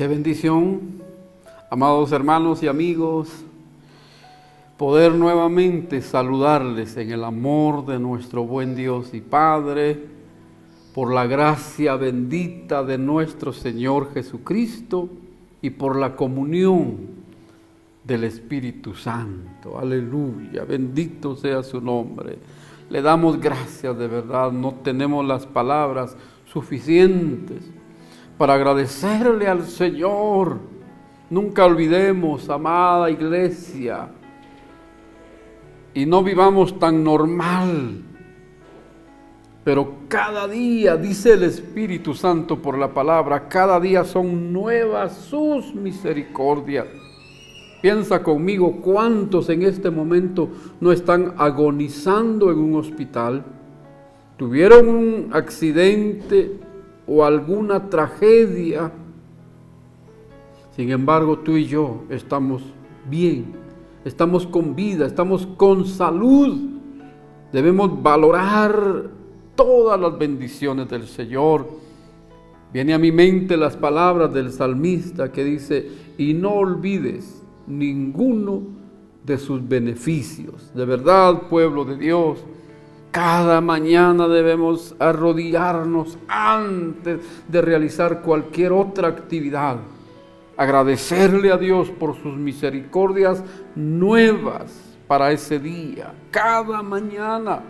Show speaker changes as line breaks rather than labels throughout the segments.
Qué bendición, amados hermanos y amigos, poder nuevamente saludarles en el amor de nuestro buen Dios y Padre, por la gracia bendita de nuestro Señor Jesucristo y por la comunión del Espíritu Santo. Aleluya, bendito sea su nombre. Le damos gracias de verdad, no tenemos las palabras suficientes para agradecerle al Señor. Nunca olvidemos, amada iglesia, y no vivamos tan normal, pero cada día, dice el Espíritu Santo por la palabra, cada día son nuevas sus misericordias. Piensa conmigo, ¿cuántos en este momento no están agonizando en un hospital? ¿Tuvieron un accidente o alguna tragedia? Sin embargo, tú y yo estamos bien, estamos con vida, estamos con salud. Debemos valorar todas las bendiciones del Señor. Viene a mi mente las palabras del salmista que dice: y no olvides ninguno de sus beneficios. De verdad, pueblo de Dios, cada mañana debemos arrodillarnos antes de realizar cualquier otra actividad, agradecerle a Dios por sus misericordias nuevas para ese día. Cada mañana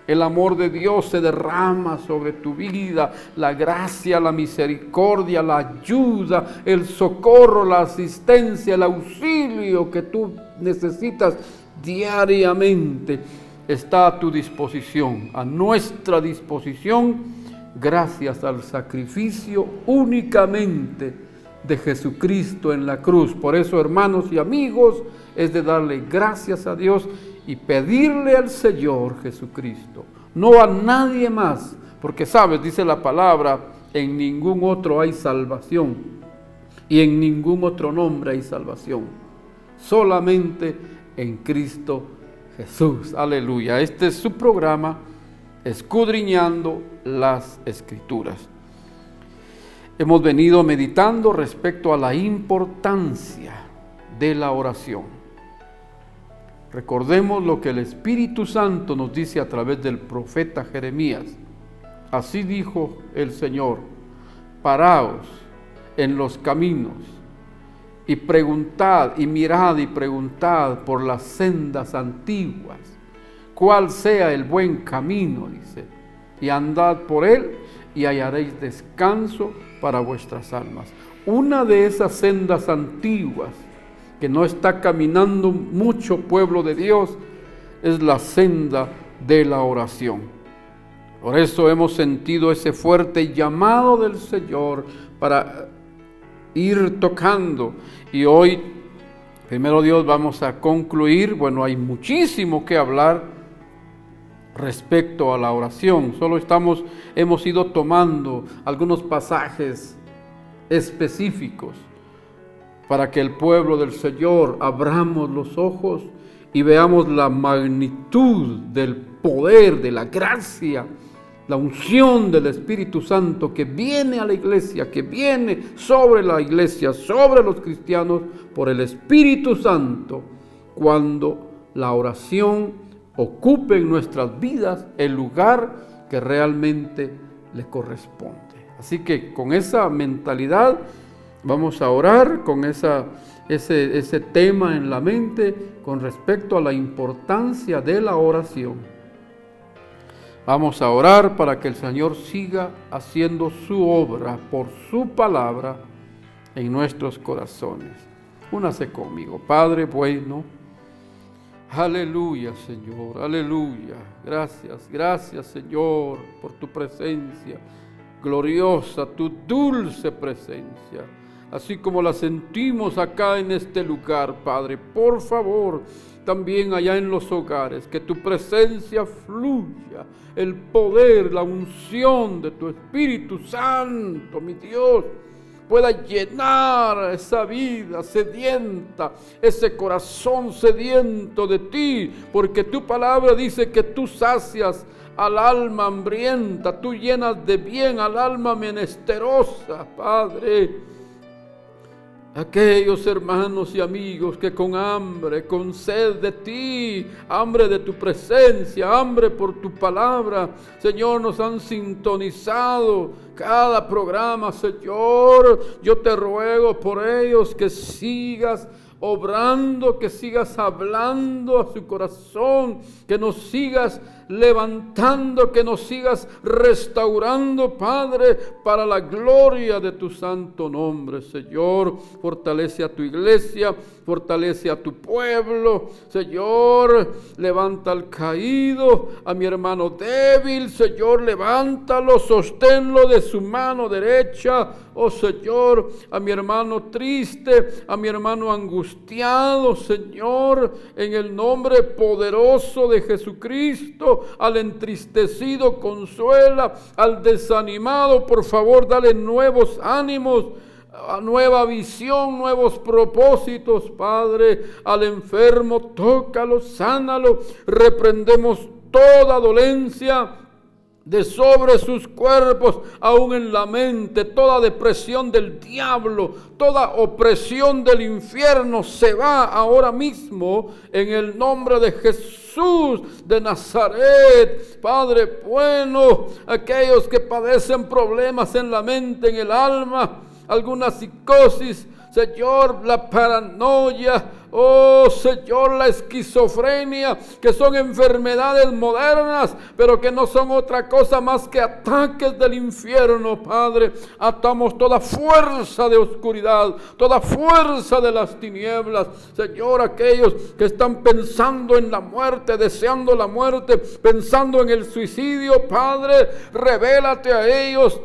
el amor de Dios se derrama sobre tu vida, la gracia, la misericordia, la ayuda, el socorro, la asistencia, el auxilio que tú necesitas diariamente está a tu disposición, a nuestra disposición, gracias al sacrificio únicamente de Jesucristo en la cruz. Por eso, hermanos y amigos, es de darle gracias a Dios y pedirle al Señor Jesucristo, no a nadie más, porque sabes, dice la palabra, en ningún otro hay salvación y en ningún otro nombre hay salvación, solamente en Cristo Jesús. Aleluya. Este es su programa, Escudriñando las Escrituras. Hemos venido meditando respecto a la importancia de la oración. Recordemos lo que el Espíritu Santo nos dice a través del profeta Jeremías. Así dijo el Señor: paraos en los caminos y preguntad, y mirad y preguntad por las sendas antiguas, cuál sea el buen camino, dice, y andad por él y hallaréis descanso para vuestras almas. Una de esas sendas antiguas que no está caminando mucho pueblo de Dios es la senda de la oración. Por eso hemos sentido ese fuerte llamado del Señor para ir tocando, y hoy, primero Dios, vamos a concluir. Bueno, hay muchísimo que hablar respecto a la oración. Solo hemos ido tomando algunos pasajes específicos para que el pueblo del Señor abramos los ojos y veamos la magnitud del poder, de la gracia, la unción del Espíritu Santo que viene a la iglesia, que viene sobre la iglesia, sobre los cristianos, por el Espíritu Santo, cuando la oración ocupe en nuestras vidas el lugar que realmente le corresponde. Así que con esa mentalidad vamos a orar, con ese tema en la mente con respecto a la importancia de la oración. Vamos a orar para que el Señor siga haciendo su obra por su palabra en nuestros corazones. Únase conmigo. Padre bueno, aleluya, Señor, aleluya. Gracias, Señor, por tu presencia gloriosa, tu dulce presencia, así como la sentimos acá en este lugar, Padre. Por favor, también allá en los hogares, que tu presencia fluya, el poder, la unción de tu Espíritu Santo, mi Dios, pueda llenar esa vida sedienta, ese corazón sediento de ti, porque tu palabra dice que tú sacias al alma hambrienta, tú llenas de bien al alma menesterosa, Padre. aquellos hermanos y amigos que con hambre, con sed de ti, hambre de tu presencia, hambre por tu palabra, Señor, nos han sintonizado cada programa, Señor, yo te ruego por ellos que sigas obrando, que sigas hablando a su corazón, que nos sigas levantando, que nos sigas restaurando, Padre, para la gloria de tu santo nombre, Señor. Fortalece a tu iglesia, fortalece a tu pueblo, Señor. Levanta al caído, a mi hermano débil, Señor, levántalo, sosténlo de su mano derecha, oh Señor, a mi hermano triste, a mi hermano angustiado, Señor, en el nombre poderoso de Jesucristo. Al entristecido consuela, al desanimado por favor dale nuevos ánimos, nueva visión, nuevos propósitos, Padre. Al enfermo tócalo, sánalo, reprendemos toda dolencia de sobre sus cuerpos, aún en la mente, toda depresión del diablo, toda opresión del infierno se va ahora mismo en el nombre de Jesús de Nazaret. Padre bueno, aquellos que padecen problemas en la mente, en el alma, alguna psicosis, Señor, la paranoia, oh Señor, la esquizofrenia, que son enfermedades modernas, pero que no son otra cosa más que ataques del infierno, Padre. Atamos toda fuerza de oscuridad, toda fuerza de las tinieblas, Señor. Aquellos que están pensando en la muerte, deseando la muerte, pensando en el suicidio, Padre, revélate a ellos.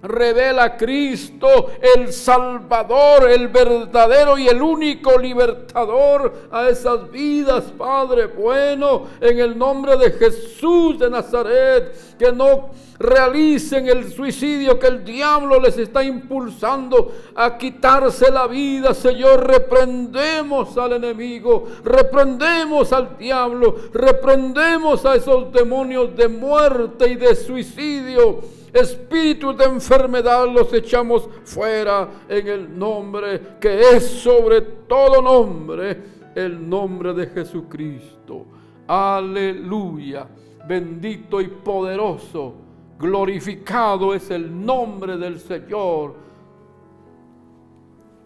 Revela a Cristo, el Salvador, el verdadero y el único libertador a esas vidas, Padre bueno, en el nombre de Jesús de Nazaret, que no realicen el suicidio que el diablo les está impulsando a quitarse la vida. Señor, reprendemos al enemigo, reprendemos al diablo, reprendemos a esos demonios de muerte y de suicidio. Espíritus de enfermedad los echamos fuera en el nombre que es sobre todo nombre, el nombre de Jesucristo. Aleluya. Bendito y poderoso, glorificado es el nombre del Señor.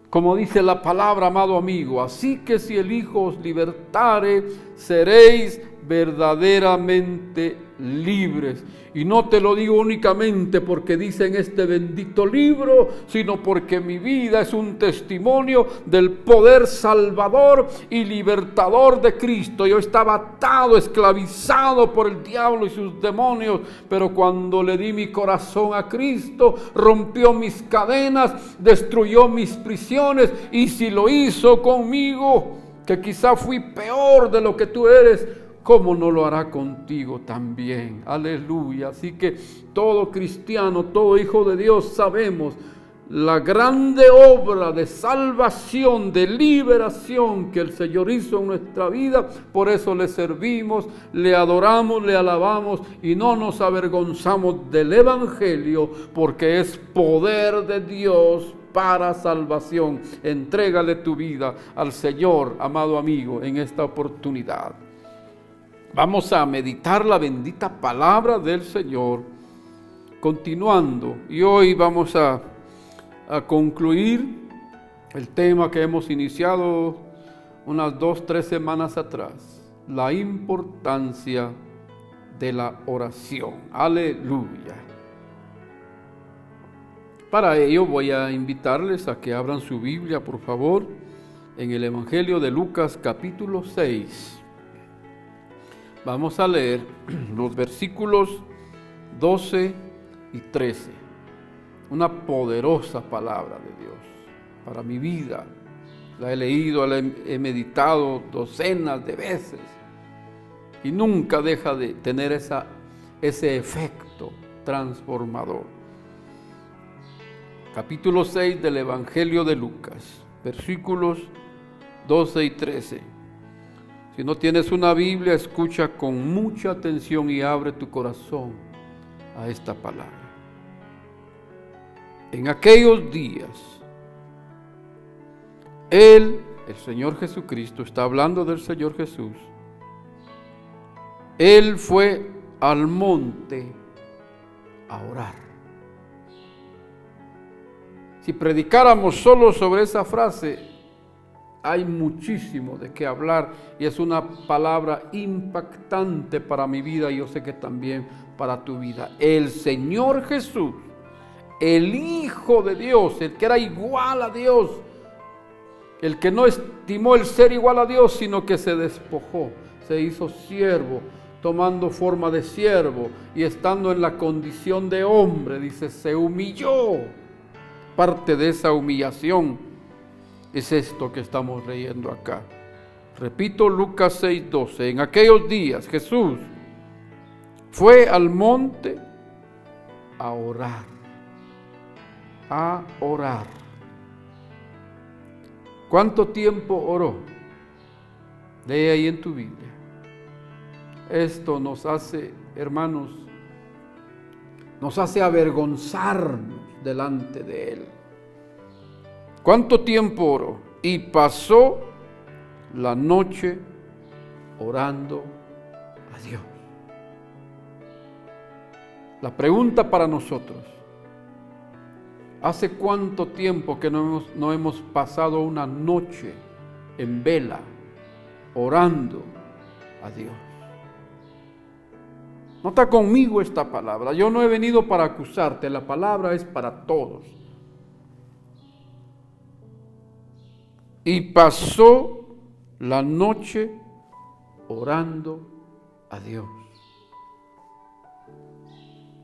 Como dice la palabra, amado amigo, así que si el Hijo os libertare, seréis verdaderamente libres. Y no te lo digo únicamente porque dice en este bendito libro, sino porque mi vida es un testimonio del poder salvador y libertador de Cristo. Yo estaba atado, esclavizado por el diablo y sus demonios, pero cuando le di mi corazón a Cristo, rompió mis cadenas, destruyó mis prisiones, y si lo hizo conmigo, que quizá fui peor de lo que tú eres, ¿cómo no lo hará contigo también? Aleluya. Así que todo cristiano, todo hijo de Dios, sabemos la grande obra de salvación, de liberación que el Señor hizo en nuestra vida. Por eso le servimos, le adoramos, le alabamos y no nos avergonzamos del Evangelio, porque es poder de Dios para salvación. Entrégale tu vida al Señor, amado amigo, en esta oportunidad. Vamos a meditar la bendita palabra del Señor, continuando. Y hoy vamos a concluir el tema que hemos iniciado unas 2-3 semanas atrás, la importancia de la oración. Aleluya. Para ello voy a invitarles a que abran su Biblia, por favor, en el Evangelio de Lucas capítulo 6. Vamos a leer los versículos 12 y 13. Una poderosa palabra de Dios para mi vida. La he leído, la he meditado docenas de veces y nunca deja de tener ese efecto transformador. Capítulo 6 del Evangelio de Lucas, versículos 12 y 13. Si no tienes una Biblia, escucha con mucha atención y abre tu corazón a esta palabra. En aquellos días Él, el Señor Jesucristo, está hablando del Señor Jesús. Él fue al monte a orar. Si predicáramos solo sobre esa frase, hay muchísimo de qué hablar y es una palabra impactante para mi vida y yo sé que también para tu vida. El Señor Jesús, el Hijo de Dios, el que era igual a Dios, el que no estimó el ser igual a Dios, sino que se despojó, se hizo siervo, tomando forma de siervo y estando en la condición de hombre, dice, se humilló. Parte de esa humillación es esto que estamos leyendo acá. Repito, Lucas 6:12. En aquellos días Jesús fue al monte a orar. A orar. ¿Cuánto tiempo oró? Lee ahí en tu Biblia. Esto nos hace, hermanos, nos hace avergonzarnos delante de Él. ¿Cuánto tiempo oró? Y pasó la noche orando a Dios. La pregunta para nosotros: ¿hace cuánto tiempo que no hemos pasado una noche en vela orando a Dios? Nota conmigo esta palabra. Yo no he venido para acusarte, la palabra es para todos. Y pasó la noche orando a Dios.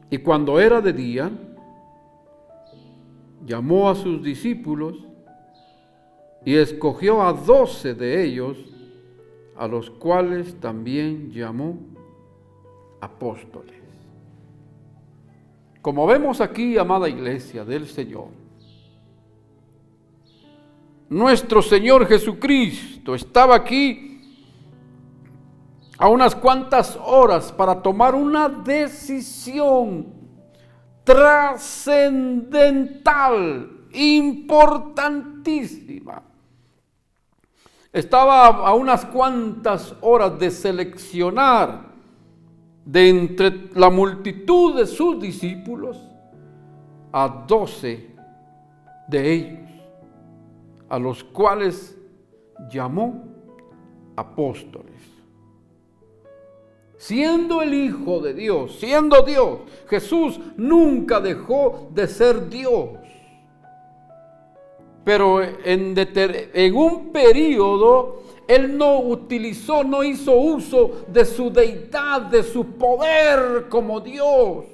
Y cuando era de día, llamó a sus discípulos y escogió a 12 de ellos, a los cuales también llamó apóstoles. Como vemos aquí, amada iglesia del Señor, nuestro Señor Jesucristo estaba aquí a unas cuantas horas para tomar una decisión trascendental, importantísima. Estaba a unas cuantas horas de seleccionar de entre la multitud de sus discípulos a 12 de ellos, a los cuales llamó apóstoles. Siendo el Hijo de Dios, siendo Dios, Jesús nunca dejó de ser Dios. Pero en un periodo Él no hizo uso de su deidad, de su poder como Dios,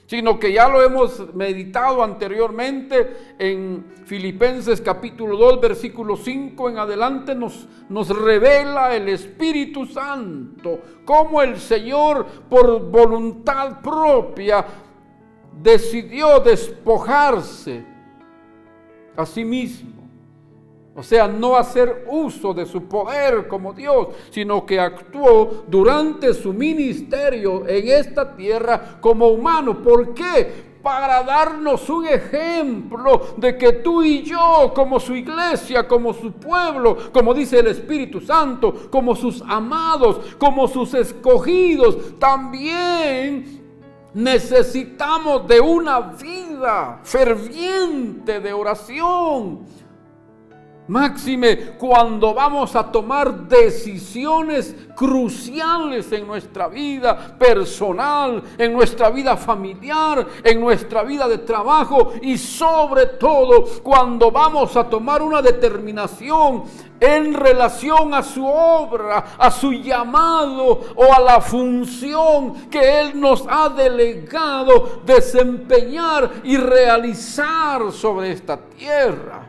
sino que ya lo hemos meditado anteriormente en Filipenses capítulo 2, versículo 5 en adelante, nos revela el Espíritu Santo, cómo el Señor por voluntad propia decidió despojarse a sí mismo. O sea, no hacer uso de su poder como Dios, sino que actuó durante su ministerio en esta tierra como humano. ¿Por qué? Para darnos un ejemplo de que tú y yo, como su iglesia, como su pueblo, como dice el Espíritu Santo, como sus amados, como sus escogidos, también necesitamos de una vida ferviente de oración. Máxime cuando vamos a tomar decisiones cruciales en nuestra vida personal, en nuestra vida familiar, en nuestra vida de trabajo y sobre todo cuando vamos a tomar una determinación en relación a su obra, a su llamado o a la función que Él nos ha delegado desempeñar y realizar sobre esta tierra.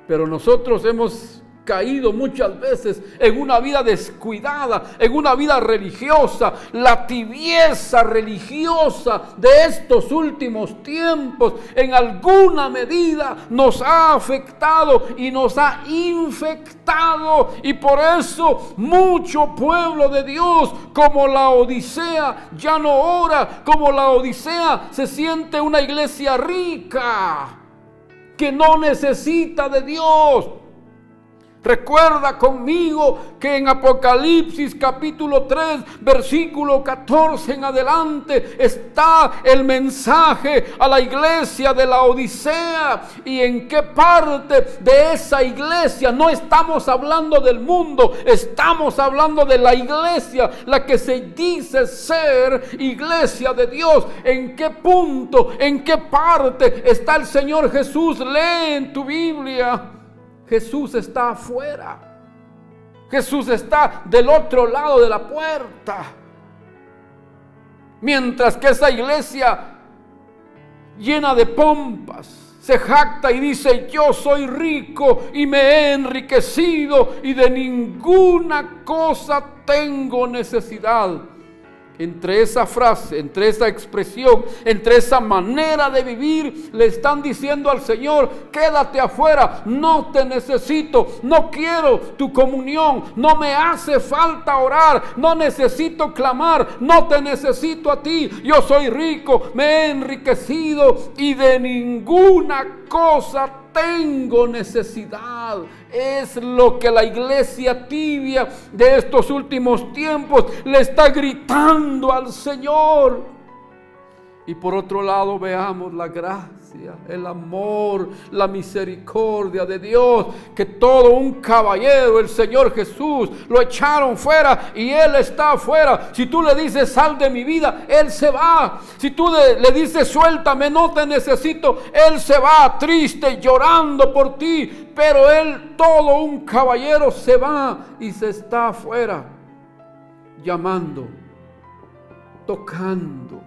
Pero nosotros hemos caído muchas veces en una vida descuidada, en una vida religiosa. La tibieza religiosa de estos últimos tiempos en alguna medida nos ha afectado y nos ha infectado, y por eso mucho pueblo de Dios como la Odisea ya no ora. Como la Odisea se siente una iglesia rica, que no necesita de Dios. Recuerda conmigo que en Apocalipsis capítulo 3, versículo 14 en adelante está el mensaje a la iglesia de la Odisea. ¿Y en qué parte de esa iglesia? No estamos hablando del mundo, estamos hablando de la iglesia, la que se dice ser iglesia de Dios. ¿En qué punto, en qué parte está el Señor Jesús? Lee en tu Biblia. Jesús está afuera. Jesús está del otro lado de la puerta. Mientras que esa iglesia llena de pompas se jacta y dice: yo soy rico y me he enriquecido y de ninguna cosa tengo necesidad. Entre esa frase, entre esa expresión, entre esa manera de vivir, le están diciendo al Señor: quédate afuera, no te necesito, no quiero tu comunión, no me hace falta orar, no necesito clamar, no te necesito a ti, yo soy rico, me he enriquecido y de ninguna cosa tengo necesidad. Es lo que la iglesia tibia de estos últimos tiempos le está gritando al Señor. Y por otro lado veamos la gracia, el amor, la misericordia de Dios, que todo un caballero, el Señor Jesús, lo echaron fuera y Él está afuera. Si tú le dices: sal de mi vida, Él se va. Si tú le dices: suéltame, no te necesito, Él se va triste, llorando por ti. Pero Él, todo un caballero, se va y se está afuera, llamando, tocando.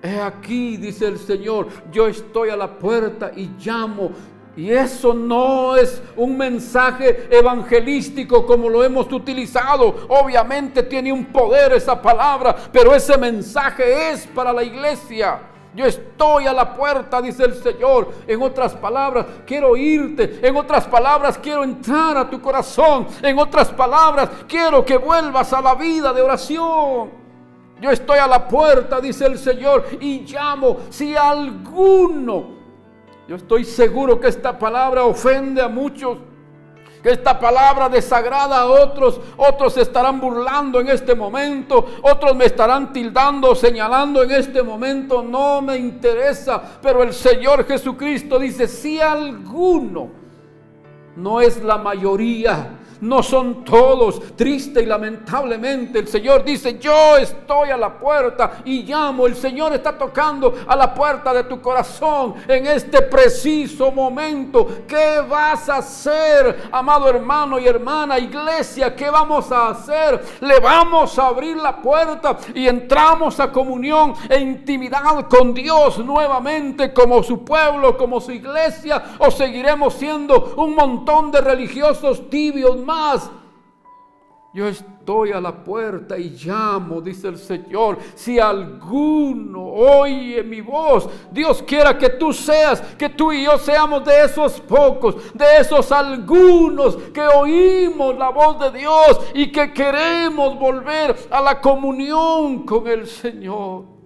He aquí, dice el Señor, yo estoy a la puerta y llamo. Y eso no es un mensaje evangelístico como lo hemos utilizado. Obviamente tiene un poder esa palabra, pero ese mensaje es para la iglesia. Yo estoy a la puerta, dice el Señor. En otras palabras, quiero oírte. En otras palabras, quiero entrar a tu corazón. En otras palabras, quiero que vuelvas a la vida de oración. Yo estoy a la puerta, dice el Señor, y llamo. Si alguno, yo estoy seguro que esta palabra ofende a muchos, que esta palabra desagrada a otros. Otros se estarán burlando en este momento, otros me estarán tildando, señalando en este momento. No me interesa, pero el Señor Jesucristo dice: si alguno, no es la mayoría, no son todos. Triste y lamentablemente el Señor dice: yo estoy a la puerta y llamo. El Señor está tocando a la puerta de tu corazón en este preciso momento. ¿Qué vas a hacer, amado hermano y hermana, iglesia? ¿Qué vamos a hacer? Le vamos a abrir la puerta y entramos a comunión e intimidad con Dios nuevamente como su pueblo, como su iglesia, o seguiremos siendo un montón de religiosos tibios más. Yo estoy a la puerta y llamo, dice el Señor. Si alguno oye mi voz, Dios quiera que tú seas, que tú y yo seamos de esos pocos, de esos algunos que oímos la voz de Dios y que queremos volver a la comunión con el Señor.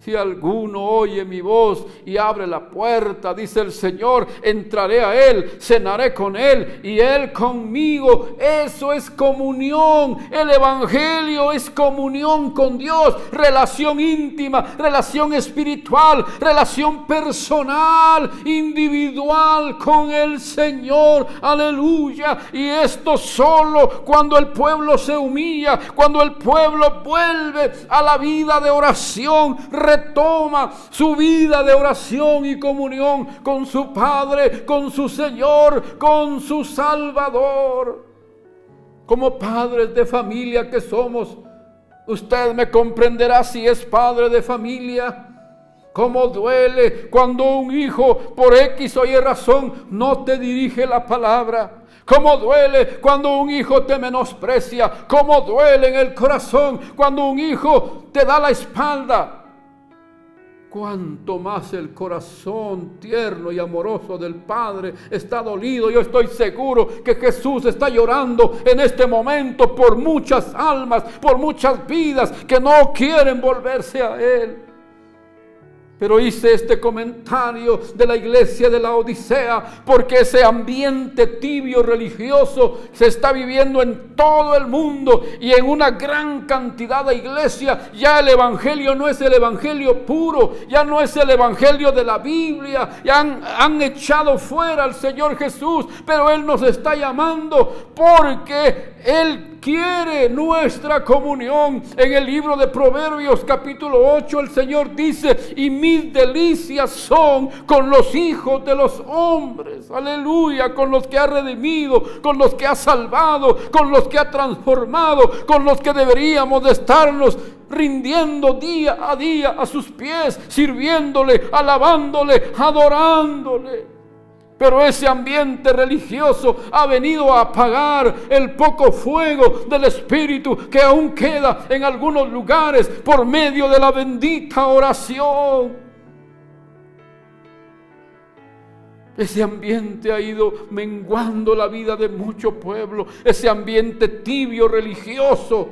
Si alguno oye mi voz y abre la puerta, dice el Señor, entraré a Él, cenaré con Él y Él conmigo. Eso es comunión. El Evangelio es comunión con Dios, relación íntima, relación espiritual, relación personal, individual con el Señor. Aleluya. Y esto solo cuando el pueblo se humilla, cuando el pueblo vuelve a la vida de oración, retoma su vida de oración y comunión con su Padre, con su Señor, con su Salvador. Como padres de familia que somos, usted me comprenderá si es padre de familia. Cómo duele cuando un hijo por X o Y razón no te dirige la palabra. Cómo duele cuando un hijo te menosprecia. Cómo duele en el corazón cuando un hijo te da la espalda. Cuánto más el corazón tierno y amoroso del Padre está dolido. Yo estoy seguro que Jesús está llorando en este momento por muchas almas, por muchas vidas que no quieren volverse a Él. Pero hice este comentario de la iglesia de la Odisea porque ese ambiente tibio religioso se está viviendo en todo el mundo y en una gran cantidad de iglesias. Ya el evangelio no es el evangelio puro, ya no es el evangelio de la Biblia, ya han echado fuera al Señor Jesús, pero Él nos está llamando porque Él quiere nuestra comunión. En el libro de Proverbios capítulo 8 el Señor dice: y mis delicias son con los hijos de los hombres. Aleluya, con los que ha redimido, con los que ha salvado, con los que ha transformado, con los que deberíamos de estarnos rindiendo día a día a sus pies, sirviéndole, alabándole, adorándole. Pero ese ambiente religioso ha venido a apagar el poco fuego del Espíritu que aún queda en algunos lugares por medio de la bendita oración. Ese ambiente ha ido menguando la vida de mucho pueblo. Ese ambiente tibio religioso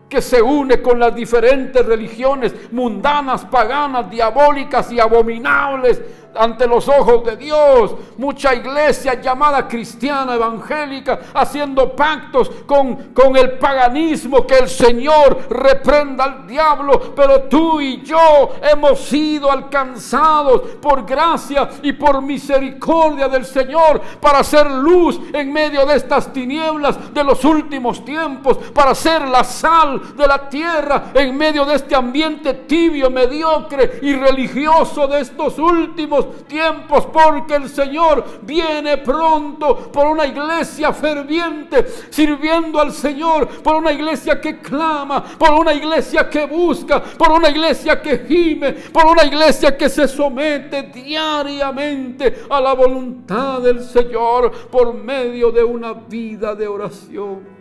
que se une con las diferentes religiones mundanas, paganas, diabólicas y abominables ante los ojos de Dios. Mucha iglesia llamada cristiana, evangélica, haciendo pactos con el paganismo. Que el Señor reprenda al diablo. Pero tú y yo hemos sido alcanzados por gracia y por misericordia del Señor para hacer luz en medio de estas tinieblas de los últimos tiempos, para ser la sal de la tierra en medio de este ambiente tibio, mediocre y religioso de estos últimos tiempos, porque el Señor viene pronto por una iglesia ferviente, sirviendo al Señor, por una iglesia que clama, por una iglesia que busca, por una iglesia que gime, por una iglesia que se somete diariamente a la voluntad del Señor por medio de una vida de oración.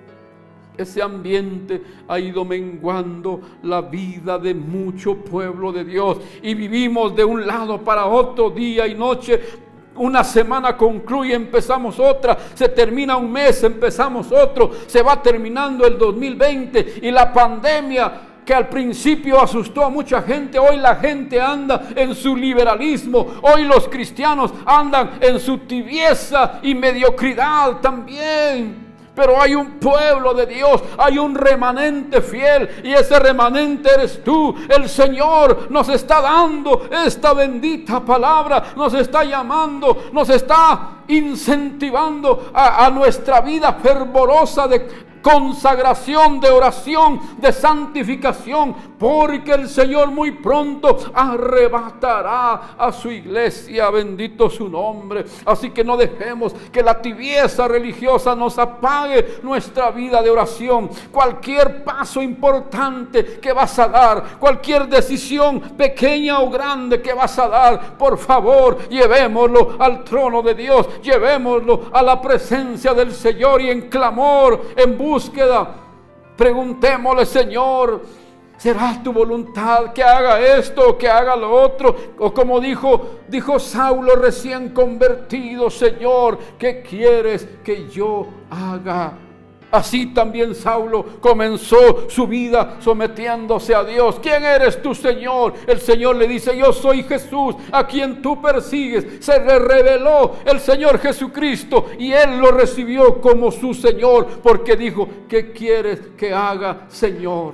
Ese ambiente ha ido menguando la vida de mucho pueblo de Dios. Y vivimos de un lado para otro, día y noche. Una semana concluye, empezamos otra. Se termina un mes, empezamos otro. Se va terminando el 2020 y la pandemia, que al principio asustó a mucha gente, hoy la gente anda en su liberalismo. Hoy los cristianos andan en su tibieza y mediocridad también. Pero hay un pueblo de Dios, hay un remanente fiel, y ese remanente eres tú. El Señor nos está dando esta bendita palabra, nos está llamando, nos está incentivando a nuestra vida fervorosa de consagración, de oración, de santificación, porque el Señor muy pronto arrebatará a su iglesia, bendito su nombre. Así que no dejemos que la tibieza religiosa nos apague nuestra vida de oración. Cualquier paso importante que vas a dar, cualquier decisión pequeña o grande que vas a dar, por favor, llevémoslo al trono de Dios, llevémoslo a la presencia del Señor, y en clamor, en búsqueda, preguntémosle: Señor, ¿será tu voluntad que haga esto o que haga lo otro? O como dijo Saulo recién convertido: Señor, ¿qué quieres que yo haga? Así también Saulo comenzó su vida sometiéndose a Dios. ¿Quién eres tú, Señor? El Señor le dice: yo soy Jesús, a quien tú persigues. Se le reveló el Señor Jesucristo y él lo recibió como su Señor, porque dijo: ¿qué quieres que haga, Señor?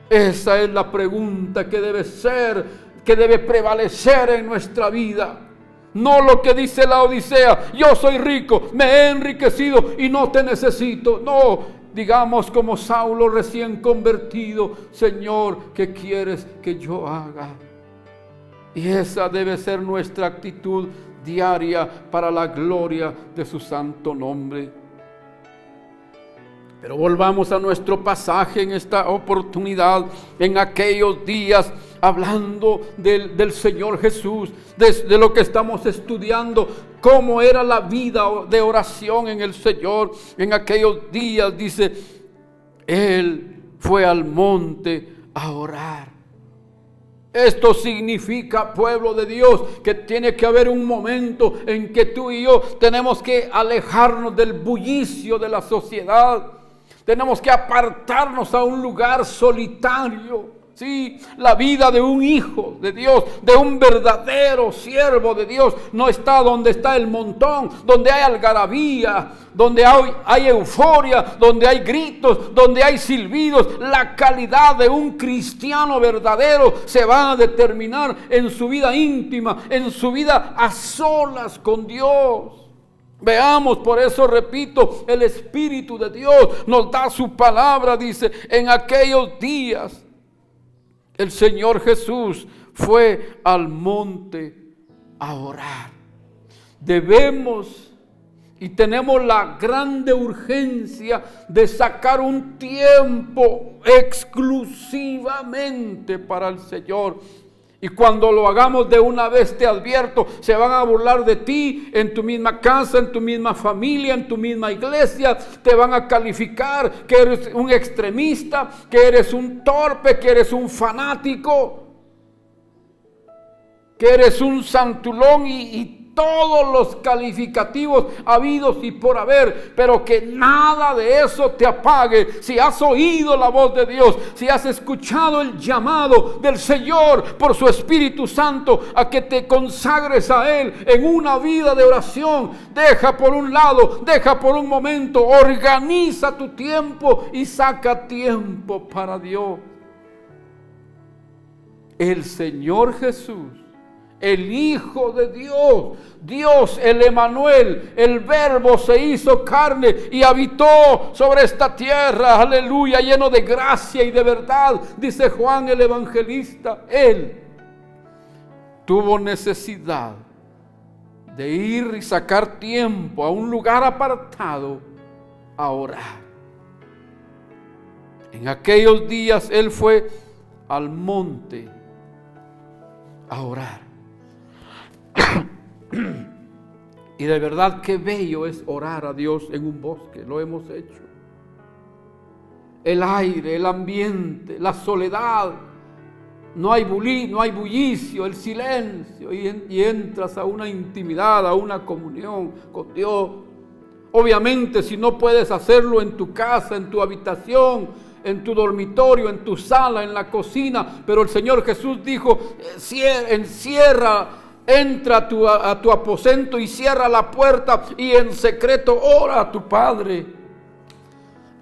Esa es la pregunta que debe ser, que debe prevalecer en nuestra vida. No lo que dice la Odisea: yo soy rico, me he enriquecido y no te necesito. No, digamos como Saulo recién convertido: Señor, ¿qué quieres que yo haga? Y esa debe ser nuestra actitud diaria para la gloria de su santo nombre. Pero volvamos a nuestro pasaje en esta oportunidad. En aquellos días, hablando del Señor Jesús, de lo que estamos estudiando, cómo era la vida de oración en el Señor. En aquellos días, dice, Él fue al monte a orar. Esto significa, pueblo de Dios, que tiene que haber un momento en que tú y yo tenemos que alejarnos del bullicio de la sociedad. Tenemos que apartarnos a un lugar solitario, Sí, la vida de un hijo de Dios, de un verdadero siervo de Dios, no está donde está el montón, donde hay algarabía, donde hay euforia, donde hay gritos, donde hay silbidos. La calidad de un cristiano verdadero se va a determinar en su vida íntima, en su vida a solas con Dios. Veamos, por eso repito, el Espíritu de Dios nos da su palabra, dice, en aquellos días el Señor Jesús fue al monte a orar. Debemos y tenemos la grande urgencia de sacar un tiempo exclusivamente para el Señor. Y cuando lo hagamos de una vez, te advierto, se van a burlar de ti en tu misma casa, en tu misma familia, en tu misma iglesia. Te van a calificar que eres un extremista, que eres un torpe, que eres un fanático, que eres un santulón y todos los calificativos habidos y por haber, pero que nada de eso te apague. Si has oído la voz de Dios, si has escuchado el llamado del Señor por su Espíritu Santo a que te consagres a Él en una vida de oración, deja por un lado, deja por un momento, organiza tu tiempo y saca tiempo para Dios. El Señor Jesús, el Hijo de Dios, Dios el Emanuel, el Verbo se hizo carne y habitó sobre esta tierra, aleluya, lleno de gracia y de verdad, dice Juan el Evangelista. Él tuvo necesidad de ir y sacar tiempo a un lugar apartado a orar. En aquellos días Él fue al monte a orar. Y de verdad qué bello es orar a Dios en un bosque, lo hemos hecho. El aire, el ambiente, la soledad, no hay bullicio, el silencio, y entras a una intimidad, a una comunión con Dios. Obviamente, si no puedes hacerlo en tu casa, en tu habitación, en tu dormitorio, en tu sala, en la cocina, pero el Señor Jesús dijo, entra a tu aposento y cierra la puerta y en secreto ora a tu Padre.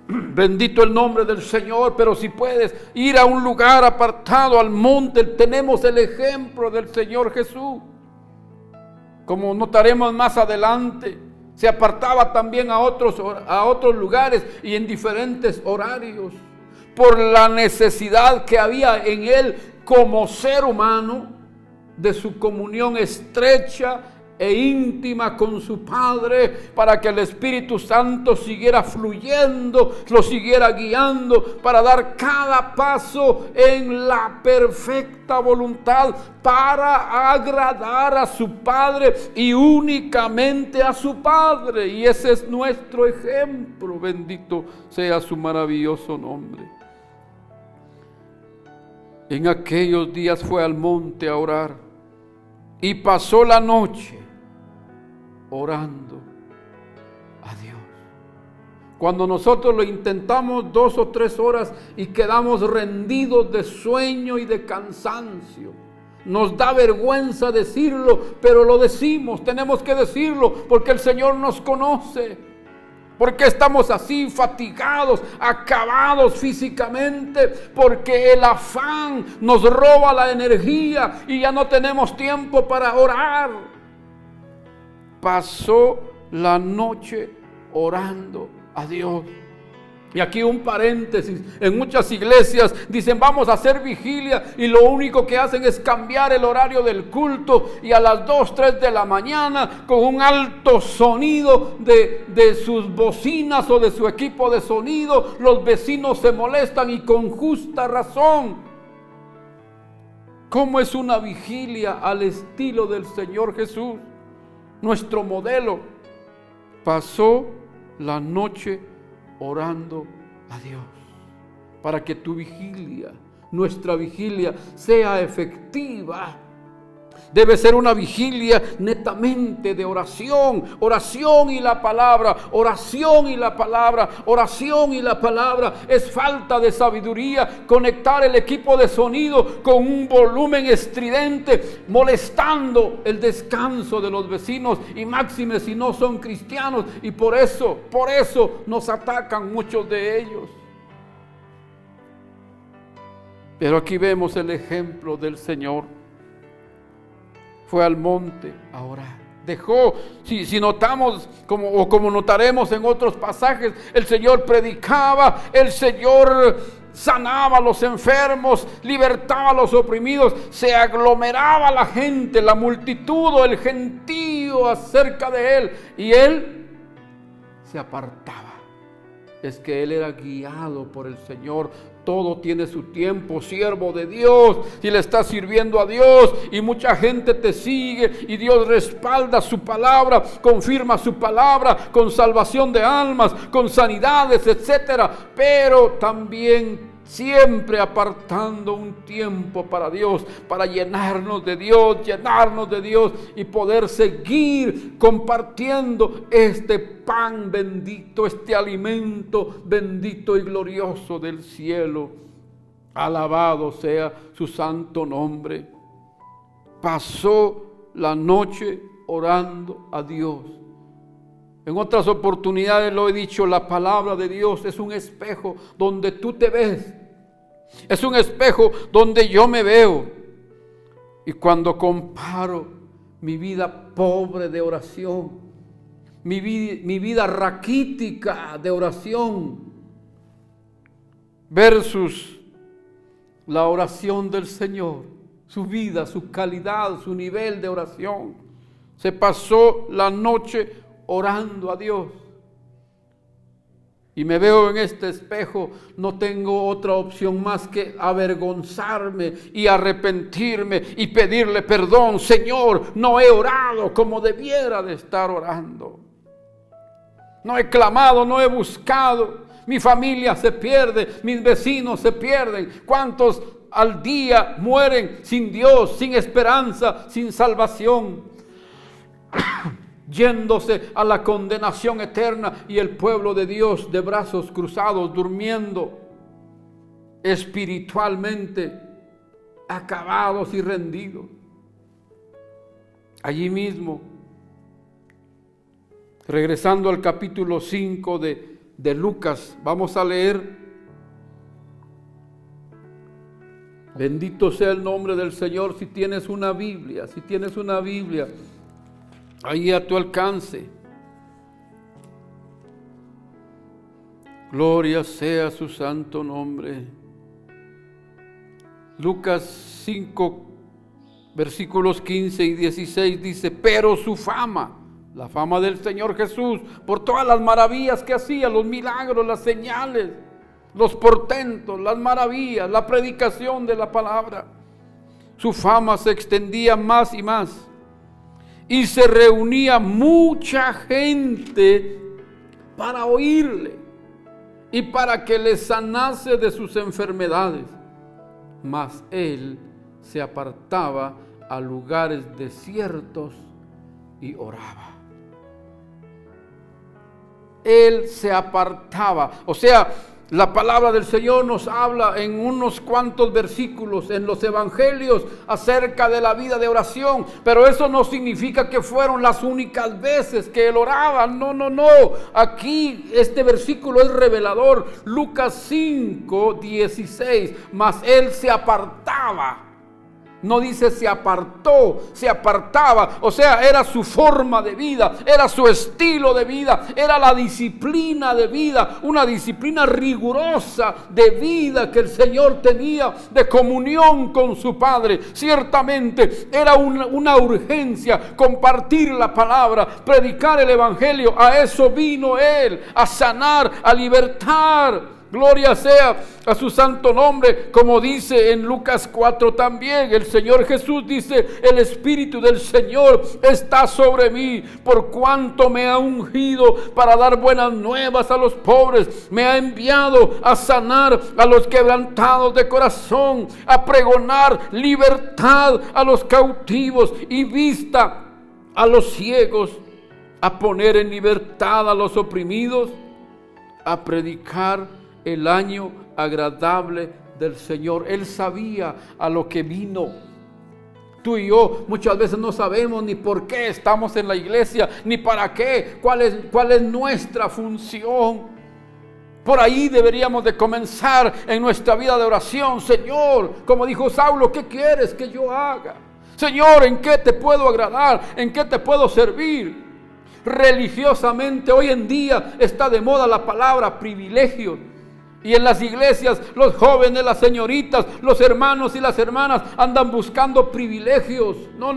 Bendito el nombre del Señor. Pero si puedes ir a un lugar apartado, al monte, tenemos el ejemplo del Señor Jesús. Como notaremos más adelante, se apartaba también a otros lugares y en diferentes horarios, por la necesidad que había en él como ser humano de su comunión estrecha e íntima con su Padre, para que el Espíritu Santo siguiera fluyendo, lo siguiera guiando para dar cada paso en la perfecta voluntad para agradar a su Padre y únicamente a su Padre. Y ese es nuestro ejemplo, bendito sea su maravilloso nombre. En aquellos días fue al monte a orar y pasó la noche orando a Dios. Cuando nosotros lo intentamos 2 o 3 horas y quedamos rendidos de sueño y de cansancio, nos da vergüenza decirlo, pero lo decimos, tenemos que decirlo porque el Señor nos conoce. ¿Por qué estamos así, fatigados, acabados físicamente? Porque el afán nos roba la energía y ya no tenemos tiempo para orar. Pasó la noche orando a Dios. Y aquí un paréntesis, en muchas iglesias dicen vamos a hacer vigilia y lo único que hacen es cambiar el horario del culto y a las 2, 3 de la mañana con un alto sonido de sus bocinas o de su equipo de sonido, los vecinos se molestan y con justa razón. ¿Cómo es una vigilia al estilo del Señor Jesús? Nuestro modelo. Pasó la noche orando a Dios, para que tu vigilia, nuestra vigilia, sea efectiva. Debe ser una vigilia netamente de oración, oración y la palabra, oración y la palabra, oración y la palabra. Es falta de sabiduría conectar el equipo de sonido con un volumen estridente, molestando el descanso de los vecinos y máxime si no son cristianos, y por eso nos atacan muchos de ellos. Pero aquí vemos el ejemplo del Señor. Fue al monte a orar. Dejó, si notamos, como notaremos en otros pasajes, el Señor predicaba, el Señor sanaba a los enfermos, libertaba a los oprimidos, se aglomeraba la gente, la multitud, el gentío acerca de Él, y Él se apartaba. Es que Él era guiado por el Señor. Todo tiene su tiempo, siervo de Dios. Si le estás sirviendo a Dios y mucha gente te sigue y Dios respalda su palabra, confirma su palabra con salvación de almas, con sanidades, etcétera. Pero también siempre apartando un tiempo para Dios, para llenarnos de Dios y poder seguir compartiendo este pan bendito, este alimento bendito y glorioso del cielo. Alabado sea su santo nombre. Pasó la noche orando a Dios. En otras oportunidades lo he dicho, la palabra de Dios es un espejo donde tú te ves. Es un espejo donde yo me veo. Y cuando comparo mi vida pobre de oración, mi vida raquítica de oración, versus la oración del Señor, su vida, su calidad, su nivel de oración, se pasó la noche orando a Dios. Y me veo en este espejo, no tengo otra opción más que avergonzarme y arrepentirme y pedirle perdón. Señor, no he orado como debiera de estar orando. No he clamado, no he buscado. Mi familia se pierde, mis vecinos se pierden. ¿Cuántos al día mueren sin Dios, sin esperanza, sin salvación? Yéndose a la condenación eterna, y el pueblo de Dios de brazos cruzados, durmiendo espiritualmente, acabados y rendidos. Allí mismo, regresando al capítulo 5 de Lucas, vamos a leer: bendito sea el nombre del Señor. Si tienes una Biblia, ahí a tu alcance. Gloria sea su santo nombre. Lucas 5, versículos 15 y 16 dice: pero su fama, la fama del Señor Jesús, por todas las maravillas que hacía, los milagros, las señales, los portentos, las maravillas, la predicación de la palabra, su fama se extendía más y más. Y se reunía mucha gente para oírle y para que le sanase de sus enfermedades. Mas él se apartaba a lugares desiertos y oraba. Él se apartaba. O sea, la palabra del Señor nos habla en unos cuantos versículos en los evangelios acerca de la vida de oración, pero eso no significa que fueron las únicas veces que él oraba. No. Aquí este versículo es revelador. Lucas 5, 16. Mas él se apartaba. No dice se apartó, se apartaba. O sea, era su forma de vida, era su estilo de vida, era la disciplina de vida, una disciplina rigurosa de vida que el Señor tenía, de comunión con su Padre. Ciertamente era una urgencia compartir la palabra, predicar el evangelio. A eso vino Él, a sanar, a libertar Gloria sea a su santo nombre, como dice en Lucas 4 también. El Señor Jesús dice: el Espíritu del Señor está sobre mí, por cuanto me ha ungido para dar buenas nuevas a los pobres. Me ha enviado a sanar a los quebrantados de corazón, a pregonar libertad a los cautivos y vista a los ciegos, a poner en libertad a los oprimidos, a predicar el año agradable del Señor. Él sabía a lo que vino. Tú y yo muchas veces no sabemos ni por qué estamos en la iglesia, ni para qué, cuál es nuestra función. Por ahí deberíamos de comenzar en nuestra vida de oración. Señor, como dijo Saulo, ¿qué quieres que yo haga? Señor, ¿en qué te puedo agradar? ¿En qué te puedo servir? Religiosamente hoy en día está de moda la palabra privilegio. Y en las iglesias los jóvenes, las señoritas, los hermanos y las hermanas andan buscando privilegios. No.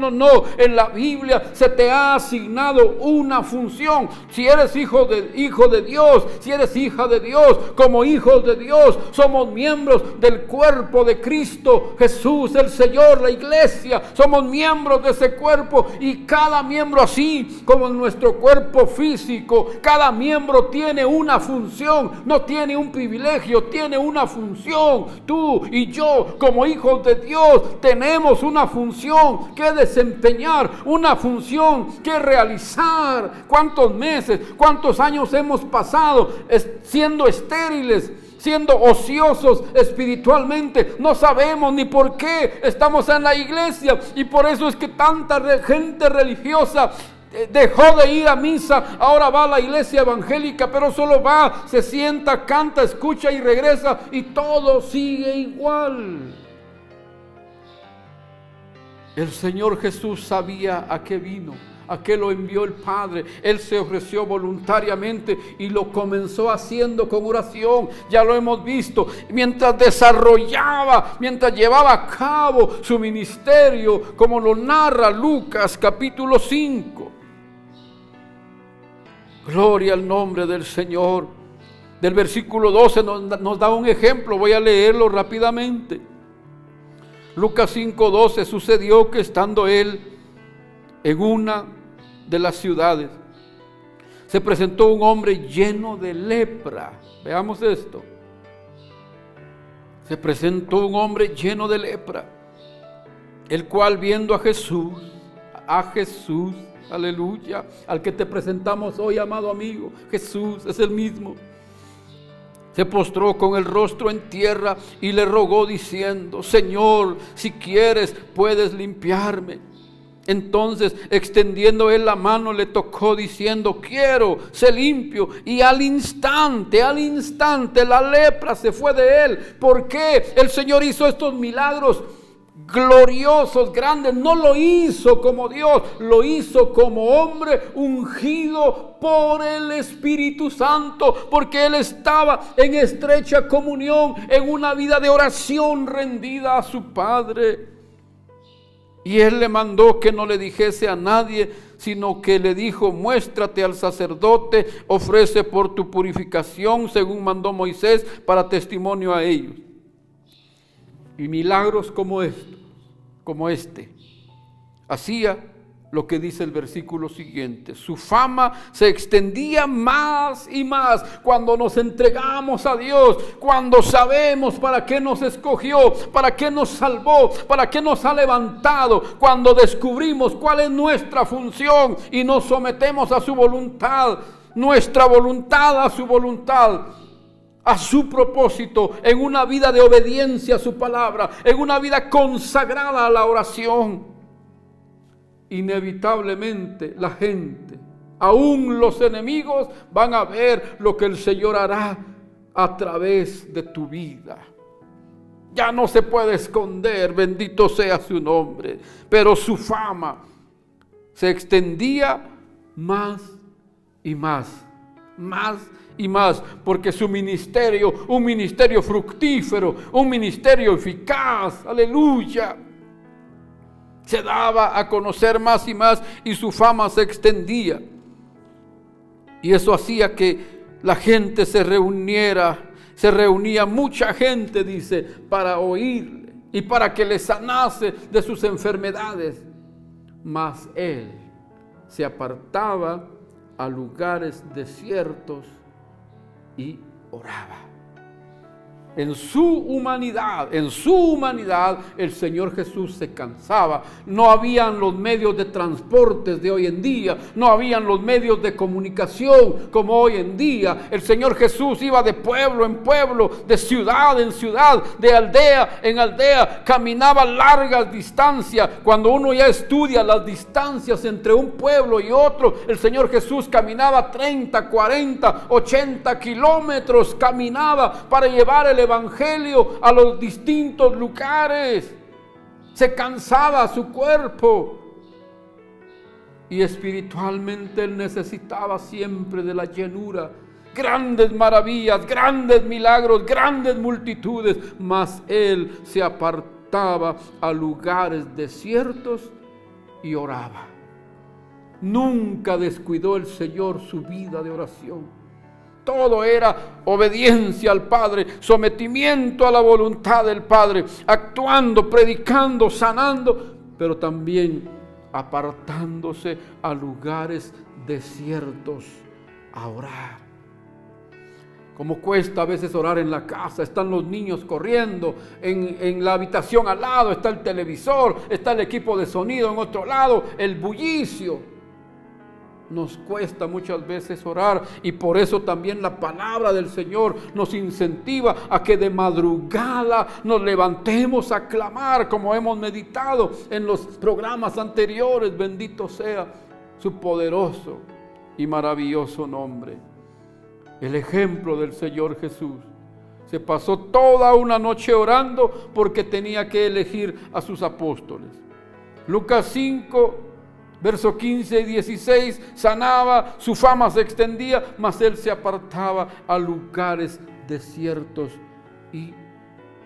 En la Biblia se te ha asignado una función. Si eres hijo de Dios, si eres hija de Dios, como hijos de Dios, somos miembros del cuerpo de Cristo Jesús, el Señor, la iglesia. Somos miembros de ese cuerpo, y cada miembro, así como en nuestro cuerpo físico, cada miembro tiene una función, no tiene un privilegio. Tiene una función. Tú y yo, como hijos de Dios, tenemos una función que desempeñar, una función que realizar. ¿Cuántos meses, cuántos años hemos pasado siendo estériles, siendo ociosos espiritualmente? No sabemos ni por qué estamos en la iglesia, y por eso es que tanta gente religiosa dejó de ir a misa, ahora va a la iglesia evangélica, pero solo va, se sienta, canta, escucha y regresa, y todo sigue igual. El Señor Jesús sabía a qué vino, a qué lo envió el Padre. Él se ofreció voluntariamente y lo comenzó haciendo con oración. Ya lo hemos visto, mientras desarrollaba, mientras llevaba a cabo su ministerio, como lo narra Lucas capítulo 5. Gloria al nombre del Señor. Del versículo 12 nos da un ejemplo. Voy a leerlo rápidamente. Lucas 5:12. Sucedió que estando él en una de las ciudades, se presentó un hombre lleno de lepra. Veamos esto. Se presentó un hombre lleno de lepra, el cual, viendo a Jesús, aleluya, al que te presentamos hoy, amado amigo, Jesús es el mismo, se postró con el rostro en tierra y le rogó diciendo: Señor, si quieres, puedes limpiarme. Entonces, extendiendo él la mano, le tocó diciendo: quiero, sé limpio. Y al instante, la lepra se fue de él. ¿Por qué el Señor hizo estos milagros gloriosos, grandes? No lo hizo como Dios, lo hizo como hombre ungido por el Espíritu Santo, porque él estaba en estrecha comunión, en una vida de oración rendida a su Padre. Y él le mandó que no le dijese a nadie, sino que le dijo: muéstrate al sacerdote, ofrece por tu purificación, según mandó Moisés, para testimonio a ellos. Y milagros como este, hacía lo que dice el versículo siguiente. Su fama se extendía más y más cuando nos entregamos a Dios, cuando sabemos para qué nos escogió, para qué nos salvó, para qué nos ha levantado, cuando descubrimos cuál es nuestra función y nos sometemos a su voluntad, nuestra voluntad a su voluntad, a su propósito, en una vida de obediencia a su palabra, en una vida consagrada a la oración. Inevitablemente la gente, aún los enemigos, van a ver lo que el Señor hará a través de tu vida. Ya no se puede esconder, bendito sea su nombre. Pero su fama se extendía más y más, porque su ministerio, un ministerio fructífero, un ministerio eficaz, aleluya, se daba a conocer más y más, y su fama se extendía. Y eso hacía que la gente se reuniera Se reunía mucha gente, dice, para oírle y para que le sanase de sus enfermedades. Mas él se apartaba a lugares desiertos y oraba. En su humanidad, el Señor Jesús se cansaba. No habían los medios de transportes de hoy en día, no habían los medios de comunicación como hoy en día. El Señor Jesús iba de pueblo en pueblo, de ciudad en ciudad, de aldea en aldea, caminaba largas distancias. Cuando uno ya estudia las distancias entre un pueblo y otro, el Señor Jesús caminaba 30, 40, 80 kilómetros, caminaba para llevar el evangelio a los distintos lugares. Se cansaba su cuerpo y espiritualmente él necesitaba siempre de la llenura. Grandes maravillas, grandes milagros, grandes multitudes, mas él se apartaba a lugares desiertos y oraba. Nunca descuidó el Señor su vida de oración. Todo era obediencia al Padre, sometimiento a la voluntad del Padre, actuando, predicando, sanando, pero también apartándose a lugares desiertos a orar. Como cuesta a veces orar en la casa, están los niños corriendo, en la habitación al lado está el televisor, está el equipo de sonido en otro lado, el bullicio. Nos cuesta muchas veces orar y por eso también la palabra del Señor nos incentiva a que de madrugada nos levantemos a clamar, como hemos meditado en los programas anteriores. Bendito sea su poderoso y maravilloso nombre. El ejemplo del Señor Jesús se pasó toda una noche orando porque tenía que elegir a sus apóstoles. Lucas 5, verso 15 y 16, sanaba, su fama se extendía, mas él se apartaba a lugares desiertos y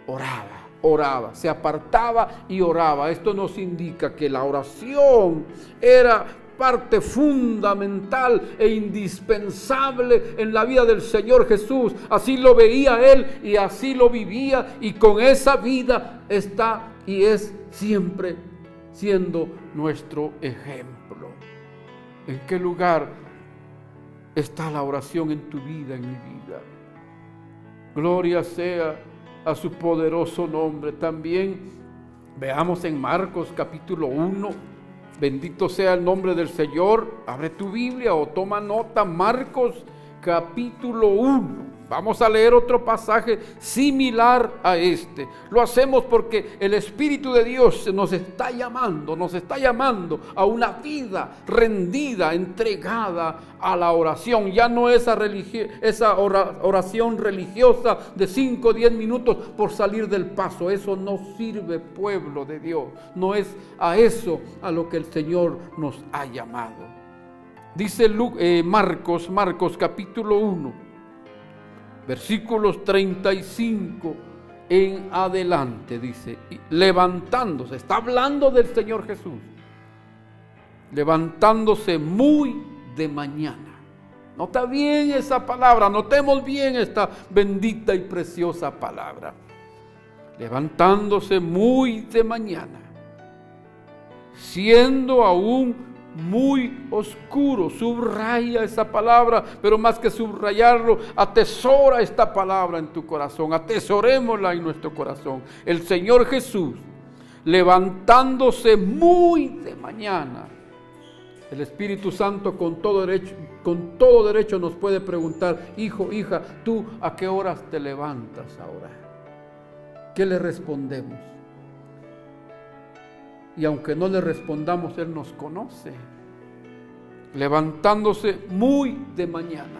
oraba, se apartaba y oraba. Esto nos indica que la oración era parte fundamental e indispensable en la vida del Señor Jesús. Así lo veía él y así lo vivía, y con esa vida está y es siempre siendo nuestro ejemplo. ¿En qué lugar está la oración en tu vida, en mi vida? Gloria sea a su poderoso nombre. También veamos en Marcos capítulo 1. Bendito sea el nombre del Señor. Abre tu Biblia o toma nota. Marcos capítulo 1. Vamos a leer otro pasaje similar a este. Lo hacemos porque el Espíritu de Dios nos está llamando a una vida rendida, entregada a la oración. Ya no esa oración religiosa de 5 o 10 minutos por salir del paso. Eso no sirve, pueblo de Dios. No es a eso a lo que el Señor nos ha llamado. Dice Marcos capítulo 1. Versículos 35 en adelante, dice, levantándose, está hablando del Señor Jesús, levantándose muy de mañana. Nota bien esa palabra, notemos bien esta bendita y preciosa palabra. Levantándose muy de mañana, siendo aún muy oscuro. Subraya esa palabra, pero más que subrayarlo, atesora esta palabra en tu corazón, atesorémosla en nuestro corazón. El Señor Jesús, levantándose muy de mañana. El Espíritu Santo con todo derecho nos puede preguntar: hijo, hija, ¿tú a qué horas te levantas ahora? ¿Qué le respondemos? Y aunque no le respondamos, Él nos conoce. Levantándose muy de mañana.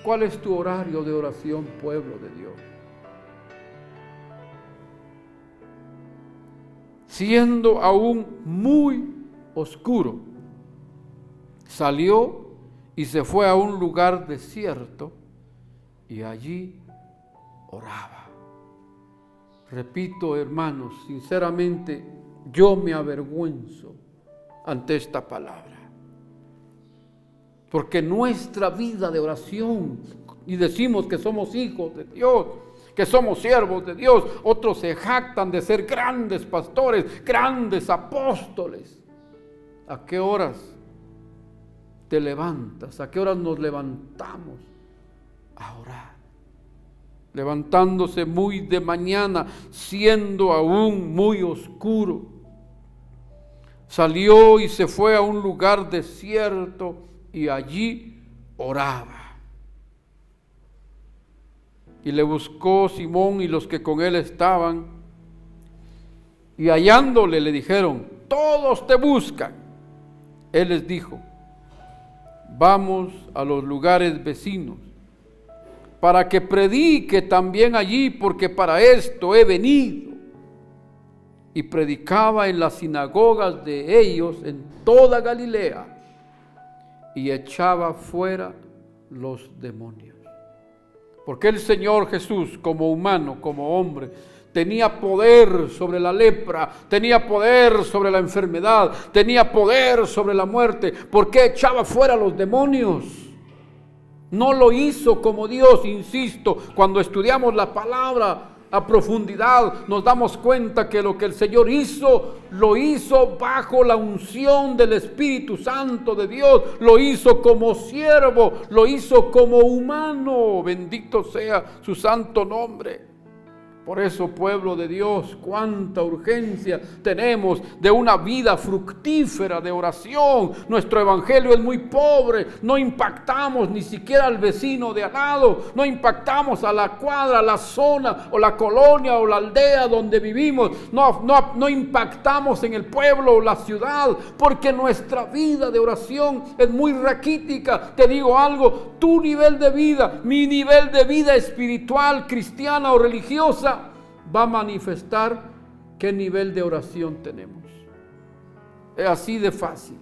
¿Cuál es tu horario de oración, pueblo de Dios? Siendo aún muy oscuro, salió y se fue a un lugar desierto y allí oraba. Repito, hermanos, sinceramente, yo me avergüenzo ante esta palabra, porque nuestra vida de oración y decimos que somos hijos de Dios, que somos siervos de Dios. Otros se jactan de ser grandes pastores, grandes apóstoles. ¿A qué horas te levantas? ¿A qué horas nos levantamos a orar? Levantándose muy de mañana, siendo aún muy oscuro. Salió y se fue a un lugar desierto y allí oraba. Y le buscó Simón y los que con él estaban, y hallándole le dijeron: todos te buscan. Él les dijo: vamos a los lugares vecinos, para que predique también allí, porque para esto he venido. Y predicaba en las sinagogas de ellos en toda Galilea, y echaba fuera los demonios. Porque el Señor Jesús, como humano, como hombre, tenía poder sobre la lepra, tenía poder sobre la enfermedad, tenía poder sobre la muerte. ¿Por qué echaba fuera los demonios? No lo hizo como Dios, insisto. Cuando estudiamos la palabra a profundidad, nos damos cuenta que lo que el Señor hizo, lo hizo bajo la unción del Espíritu Santo de Dios, lo hizo como siervo, lo hizo como humano. Bendito sea su santo nombre. Por eso, pueblo de Dios, cuánta urgencia tenemos de una vida fructífera de oración. Nuestro evangelio es muy pobre, no impactamos ni siquiera al vecino de al lado, no impactamos a la cuadra, la zona o la colonia o la aldea donde vivimos, no impactamos en el pueblo o la ciudad, porque nuestra vida de oración es muy raquítica. Te digo algo, tu nivel de vida, mi nivel de vida espiritual, cristiana o religiosa, va a manifestar qué nivel de oración tenemos. Es así de fácil.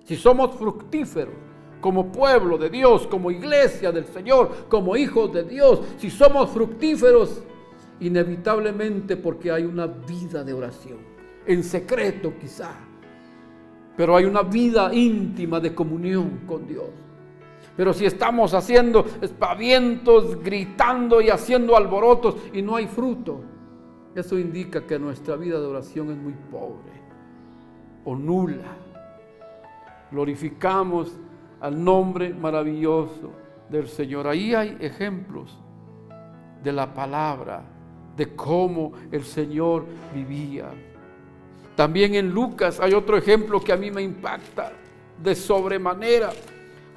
Si somos fructíferos como pueblo de Dios, como iglesia del Señor, como hijos de Dios, si somos fructíferos, inevitablemente porque hay una vida de oración, en secreto quizá, pero hay una vida íntima de comunión con Dios. Pero si estamos haciendo espavientos, gritando y haciendo alborotos y no hay fruto, eso indica que nuestra vida de oración es muy pobre o nula. Glorificamos al nombre maravilloso del Señor. Ahí hay ejemplos de la palabra, de cómo el Señor vivía. También en Lucas hay otro ejemplo que a mí me impacta de sobremanera.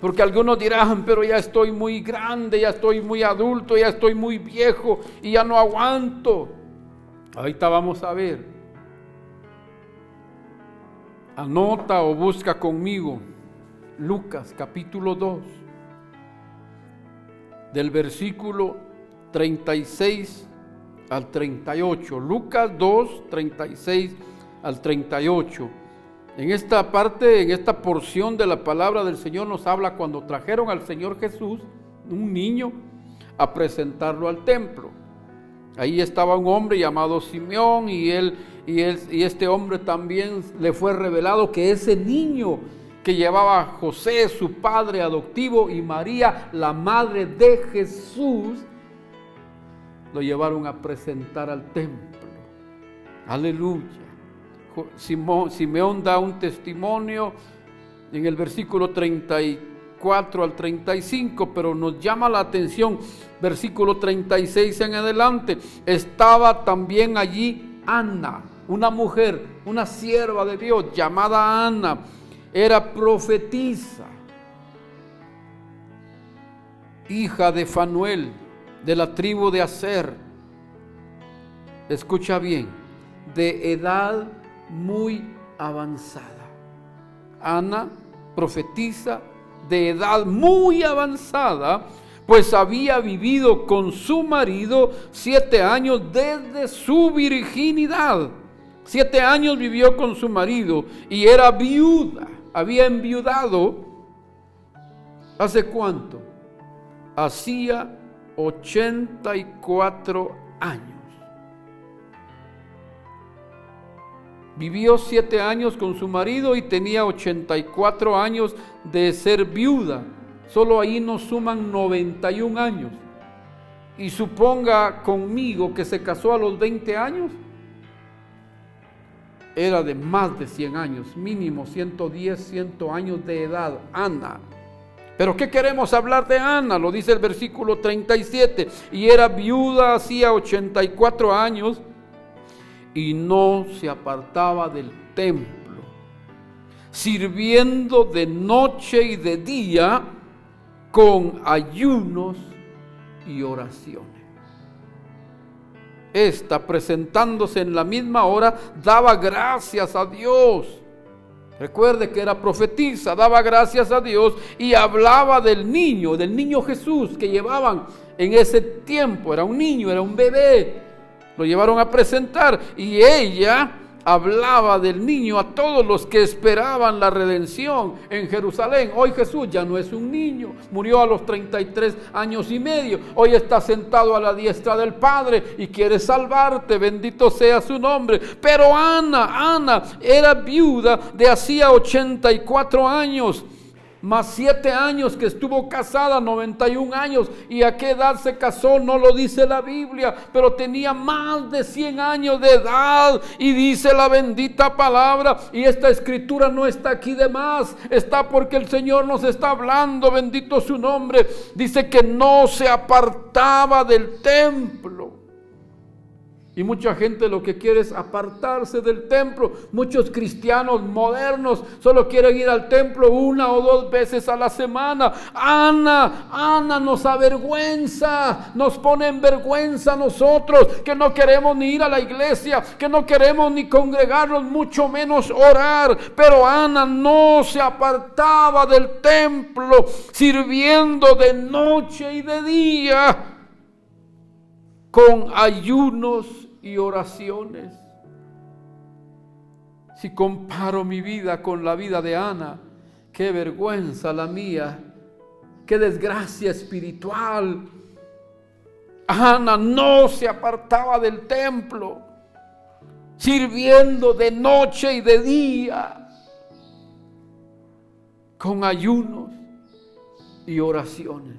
Porque algunos dirán: pero ya estoy muy grande, ya estoy muy adulto, ya estoy muy viejo y ya no aguanto. Ahorita vamos a ver. Anota o busca conmigo Lucas capítulo 2, del versículo 36 al 38. Lucas 2, 36 al 38. En esta parte, en esta porción de la palabra del Señor nos habla cuando trajeron al Señor Jesús, un niño, a presentarlo al templo. Ahí estaba un hombre llamado Simeón y este hombre también le fue revelado que ese niño que llevaba José, su padre adoptivo, y María, la madre de Jesús, lo llevaron a presentar al templo. Aleluya. Simeón da un testimonio en el versículo 34 al 35, pero nos llama la atención versículo 36 en adelante. Estaba también allí Ana, una mujer, una sierva de Dios llamada Ana. Era profetisa, hija de Fanuel, de la tribu de Aser. Escucha bien, de edad muy avanzada. Ana, profetisa de edad muy avanzada, pues había vivido con su marido 7 años desde su virginidad. 7 años vivió con su marido y era viuda. Había enviudado. ¿Hace cuánto? Hacía 84 años. Vivió 7 años con su marido y tenía 84 años de ser viuda. Solo ahí nos suman 91 años. Y suponga conmigo que se casó a los 20 años. Era de más de 100 años, mínimo 110, 100 años de edad, Ana. Pero ¿qué queremos hablar de Ana? Lo dice el versículo 37. Y era viuda hacía 84 años y no se apartaba del templo, sirviendo de noche y de día con ayunos y oraciones. Esta, presentándose en la misma hora, daba gracias a Dios. Recuerde que era profetisa, daba gracias a Dios y hablaba del niño Jesús que llevaban en ese tiempo. Era un niño, era un bebé. Lo llevaron a presentar y ella hablaba del niño a todos los que esperaban la redención en Jerusalén. Hoy Jesús ya no es un niño, murió a los 33 años y medio. Hoy está sentado a la diestra del Padre y quiere salvarte, bendito sea su nombre. Pero Ana era viuda de hacía 84 años. Más 7 años que estuvo casada, 91 años. ¿Y a qué edad se casó? No lo dice la Biblia, pero tenía más de 100 años de edad. Y dice la bendita palabra, y esta escritura no está aquí de más, está porque el Señor nos está hablando, bendito su nombre. Dice que no se apartaba del templo. Y mucha gente lo que quiere es apartarse del templo. Muchos cristianos modernos solo quieren ir al templo 1 o 2 veces a la semana. Ana nos avergüenza, nos pone en vergüenza a nosotros, que no queremos ni ir a la iglesia, que no queremos ni congregarnos, mucho menos orar. Pero Ana no se apartaba del templo, sirviendo de noche y de día con ayunos y oraciones. Si comparo mi vida con la vida de Ana, qué vergüenza la mía, qué desgracia espiritual. Ana no se apartaba del templo, sirviendo de noche y de día, con ayunos y oraciones.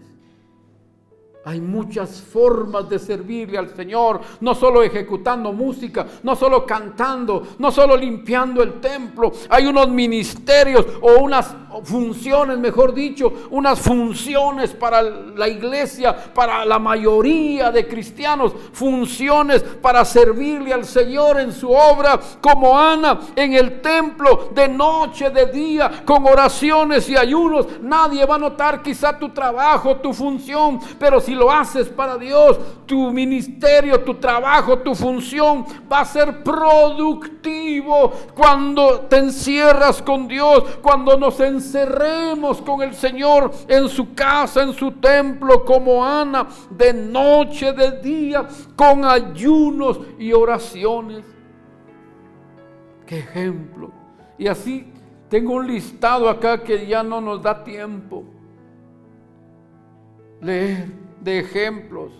Hay muchas formas de servirle al Señor, no solo ejecutando música, no solo cantando, no solo limpiando el templo. Hay unos ministerios o unas funciones, mejor dicho, unas funciones para la iglesia, para la mayoría de cristianos, funciones para servirle al Señor en su obra, como Ana en el templo, de noche, de día, con oraciones y ayunos. Nadie va a notar quizá tu trabajo, tu función, pero si lo haces para Dios, tu ministerio, tu trabajo, tu función va a ser productivo cuando te encierras con Dios, cuando nos encerremos con el Señor en su casa, en su templo, como Ana, de noche, de día, con ayunos y oraciones. ¡Qué ejemplo! Y así tengo un listado acá que ya no nos da tiempo leer, de ejemplos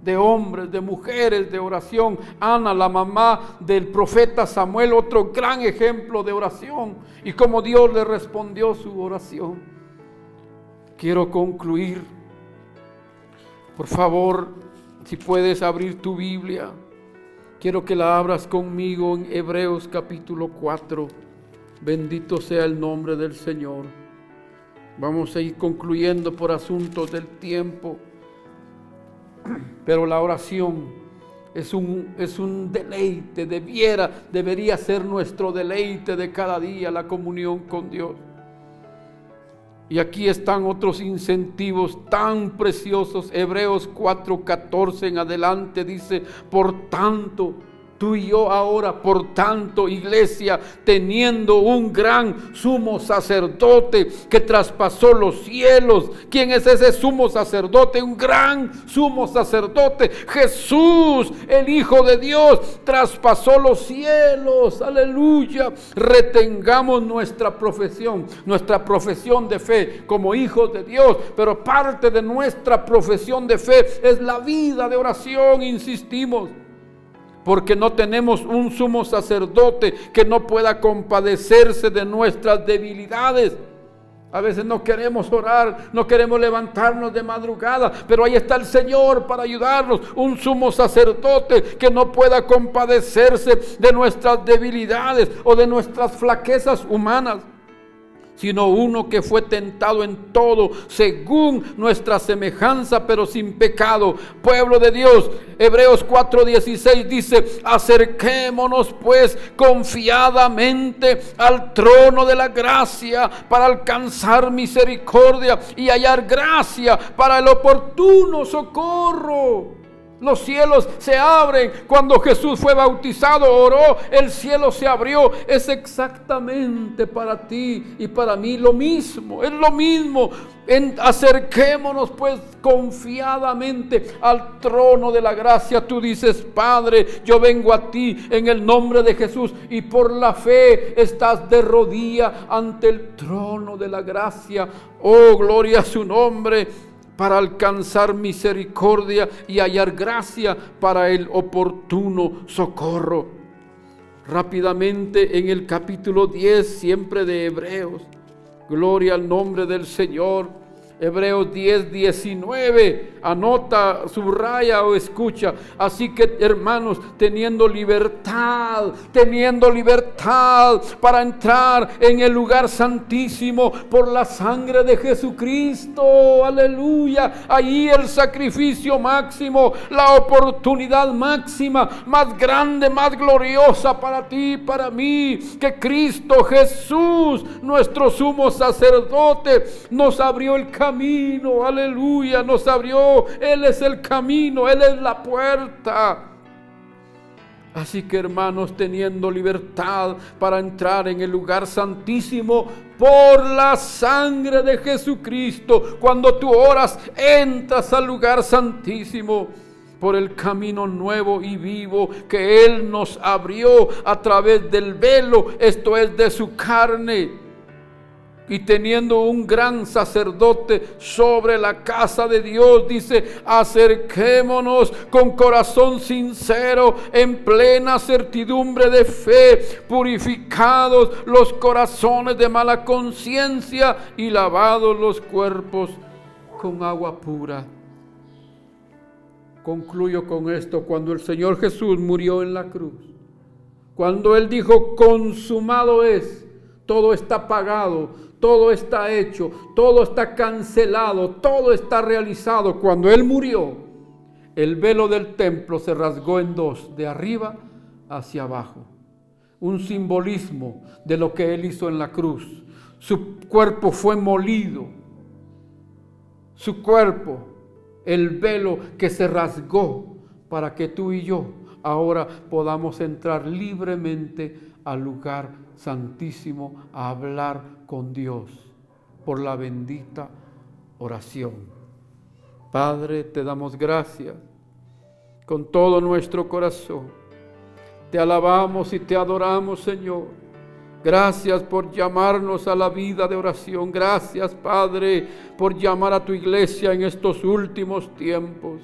de hombres, de mujeres de oración. Ana, la mamá del profeta Samuel, otro gran ejemplo de oración, y cómo Dios le respondió su oración. Quiero concluir. Por favor, si puedes abrir tu Biblia, quiero que la abras conmigo en Hebreos capítulo 4. Bendito sea el nombre del Señor. Vamos a ir concluyendo por asuntos del tiempo. Pero la oración es un deleite, debería ser nuestro deleite de cada día, la comunión con Dios. Y aquí están otros incentivos tan preciosos. Hebreos 4:14 en adelante dice: por tanto, tú y yo ahora, por tanto, iglesia, teniendo un gran sumo sacerdote que traspasó los cielos. ¿Quién es ese sumo sacerdote? Un gran sumo sacerdote. Jesús, el Hijo de Dios, traspasó los cielos. Aleluya. Retengamos nuestra profesión de fe como hijos de Dios. Pero parte de nuestra profesión de fe es la vida de oración, insistimos. Porque no tenemos un sumo sacerdote que no pueda compadecerse de nuestras debilidades. A veces no queremos orar, no queremos levantarnos de madrugada, pero ahí está el Señor para ayudarnos, un sumo sacerdote que no pueda compadecerse de nuestras debilidades o de nuestras flaquezas humanas, sino uno que fue tentado en todo, según nuestra semejanza, pero sin pecado. Pueblo de Dios, Hebreos 4:16 dice: acerquémonos pues confiadamente al trono de la gracia para alcanzar misericordia y hallar gracia para el oportuno socorro. Los cielos se abren. Cuando Jesús fue bautizado, oró, el cielo se abrió. Es exactamente para ti y para mí lo mismo. Es lo mismo. Acerquémonos pues confiadamente al trono de la gracia. Tú dices: Padre, yo vengo a ti en el nombre de Jesús, y por la fe estás de rodilla ante el trono de la gracia. Oh, gloria a su nombre, para alcanzar misericordia y hallar gracia para el oportuno socorro. Rápidamente en el capítulo 10, siempre de Hebreos, gloria al nombre del Señor. Hebreos 10:19, anota, subraya o escucha. Así que, hermanos, teniendo libertad para entrar en el lugar santísimo por la sangre de Jesucristo, aleluya, ahí el sacrificio máximo, la oportunidad máxima, más grande, más gloriosa para ti y para mí, que Cristo Jesús, nuestro sumo sacerdote, nos abrió el camino, aleluya, nos abrió. Él es el camino, Él es la puerta. Así que, hermanos, teniendo libertad para entrar en el lugar santísimo por la sangre de Jesucristo, cuando tú oras, entras al lugar santísimo por el camino nuevo y vivo que Él nos abrió a través del velo, esto es, de su carne. Y teniendo un gran sacerdote sobre la casa de Dios, dice: acerquémonos con corazón sincero, en plena certidumbre de fe, purificados los corazones de mala conciencia y lavados los cuerpos con agua pura. Concluyo con esto. Cuando el Señor Jesús murió en la cruz, cuando Él dijo: consumado es, todo está pagado, todo está hecho, todo está cancelado, todo está realizado. Cuando Él murió, el velo del templo se rasgó en dos, de arriba hacia abajo. Un simbolismo de lo que Él hizo en la cruz. Su cuerpo fue molido. Su cuerpo, el velo que se rasgó para que tú y yo ahora podamos entrar libremente al lugar santísimo a hablar con Dios por la bendita oración. Padre, te damos gracias con todo nuestro corazón. Te alabamos y te adoramos, Señor. Gracias por llamarnos a la vida de oración. Gracias, Padre, por llamar a tu iglesia en estos últimos tiempos.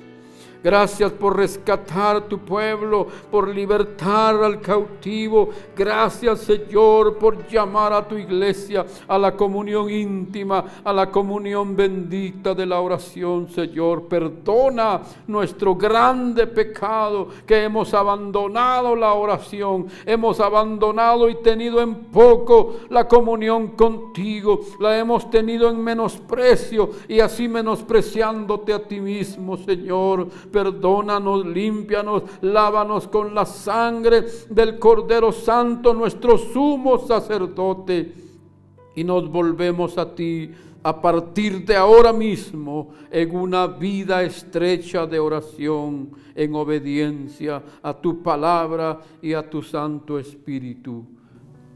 Gracias por rescatar tu pueblo, por libertar al cautivo. Gracias, Señor, por llamar a tu iglesia a la comunión íntima, a la comunión bendita de la oración, Señor. Perdona nuestro grande pecado, que hemos abandonado la oración, hemos abandonado y tenido en poco la comunión contigo, la hemos tenido en menosprecio y así menospreciándote a ti mismo, Señor. Perdónanos, límpianos, lávanos con la sangre del Cordero Santo, nuestro sumo sacerdote, y nos volvemos a ti a partir de ahora mismo en una vida estrecha de oración, en obediencia a tu palabra y a tu Santo Espíritu.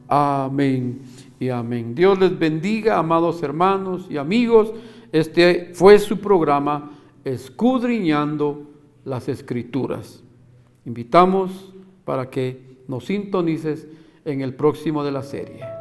Amén y amén. Dios les bendiga, amados hermanos y amigos. Este fue su programa, Escudriñando las Escrituras. Invitamos para que nos sintonices en el próximo de la serie.